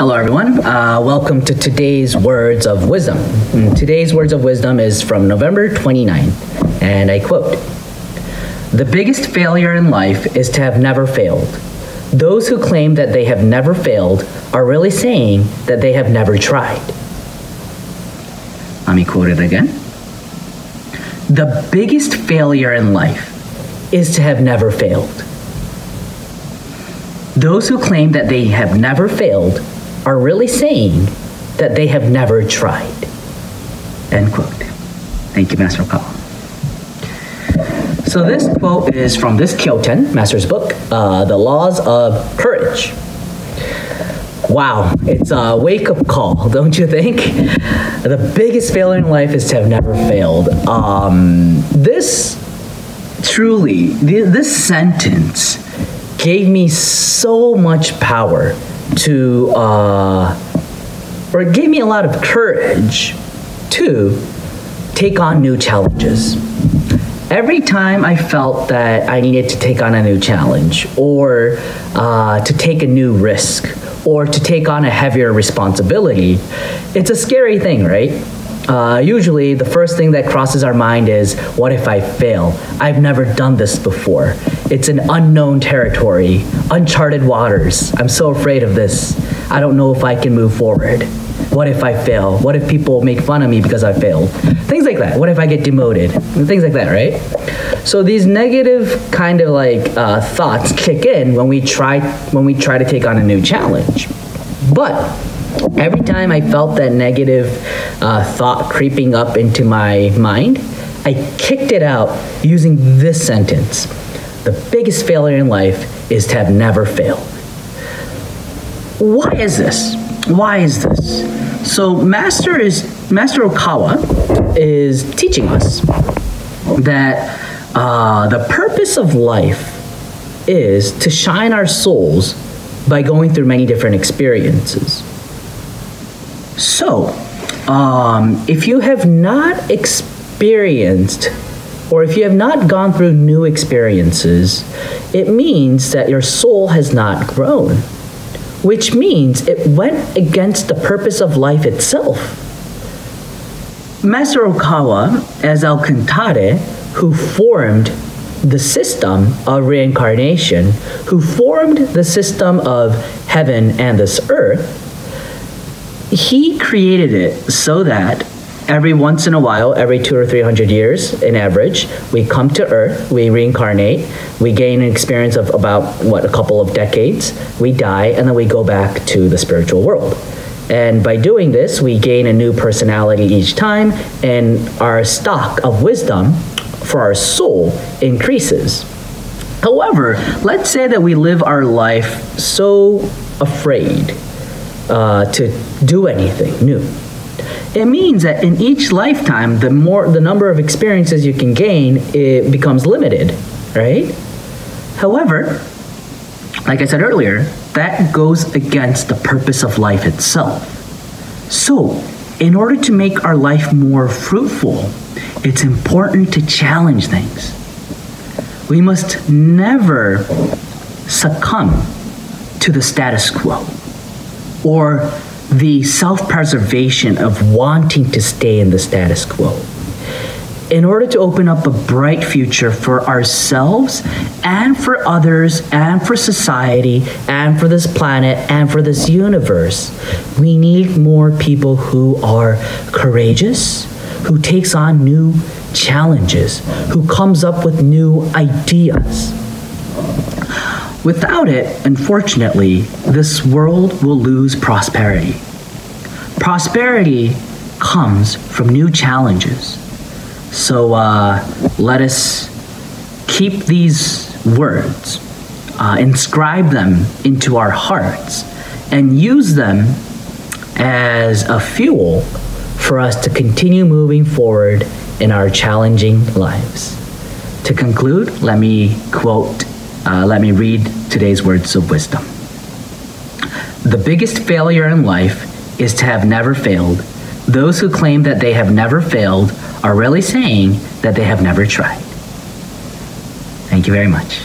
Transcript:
Hello, everyone. Welcome to today's Words of Wisdom. And today's Words of Wisdom is from November 29th, and I quote, "The biggest failure in life is to have never failed. Those who claim that they have never failed are really saying that they have never tried." Let me quote it again. The biggest failure in life is to have never failed. Those who claim that they have never failed are really saying that they have never tried. End quote. Thank you, Master Okawa. So this quote is from this Kyoten, Master's book, The Laws of Courage. Wow, it's a wake-up call, don't you think? The biggest failure in life is to have never failed. This sentence gave me so much power to, or it gave me a lot of courage to take on new challenges. Every time I felt that I needed to take on a new challenge, or to take a new risk, or to take on a heavier responsibility, it's a scary thing, right? Usually the first thing that crosses our mind is, what if I fail? I've never done this before. It's an unknown territory, uncharted waters. I'm so afraid of this. I don't know if I can move forward. What if I fail? What if people make fun of me because I failed? Things like that. What if I get demoted? Things like that, right? So these negative kind of thoughts kick in when we try to take on a new challenge. But every time I felt that negative thought creeping up into my mind, I kicked it out using this sentence. The biggest failure in life is to have never failed. Why is this? Why is this? So Master Okawa is teaching us that the purpose of life is to shine our souls by going through many different experiences. So, if you have not experienced, or if you have not gone through new experiences, it means that your soul has not grown, which means it went against the purpose of life itself. Master Okawa, as El Cantare, who formed the system of reincarnation, who formed the system of heaven and this earth, he created it so that every once in a while, every 200 or 300 years in average, we come to Earth, we reincarnate, we gain an experience of about, a couple of decades, we die, and then we go back to the spiritual world. And by doing this, we gain a new personality each time, and our stock of wisdom for our soul increases. However, let's say that we live our life so afraid to do anything new. It means that in each lifetime, the number of experiences you can gain, it becomes limited, right? However, like I said earlier, that goes against the purpose of life itself. So, in order to make our life more fruitful, it's important to challenge things. We must never succumb to the status quo, or the self-preservation of wanting to stay in the status quo. In order to open up a bright future for ourselves and for others and for society and for this planet and for this universe, we need more people who are courageous, who takes on new challenges, who comes up with new ideas. Without it, unfortunately, this world will lose prosperity. Prosperity comes from new challenges. So let us keep these words, inscribe them into our hearts, and use them as a fuel for us to continue moving forward in our challenging lives. To conclude, let me read today's words of wisdom. The biggest failure in life is to have never failed. Those who claim that they have never failed are really saying that they have never tried. Thank you very much.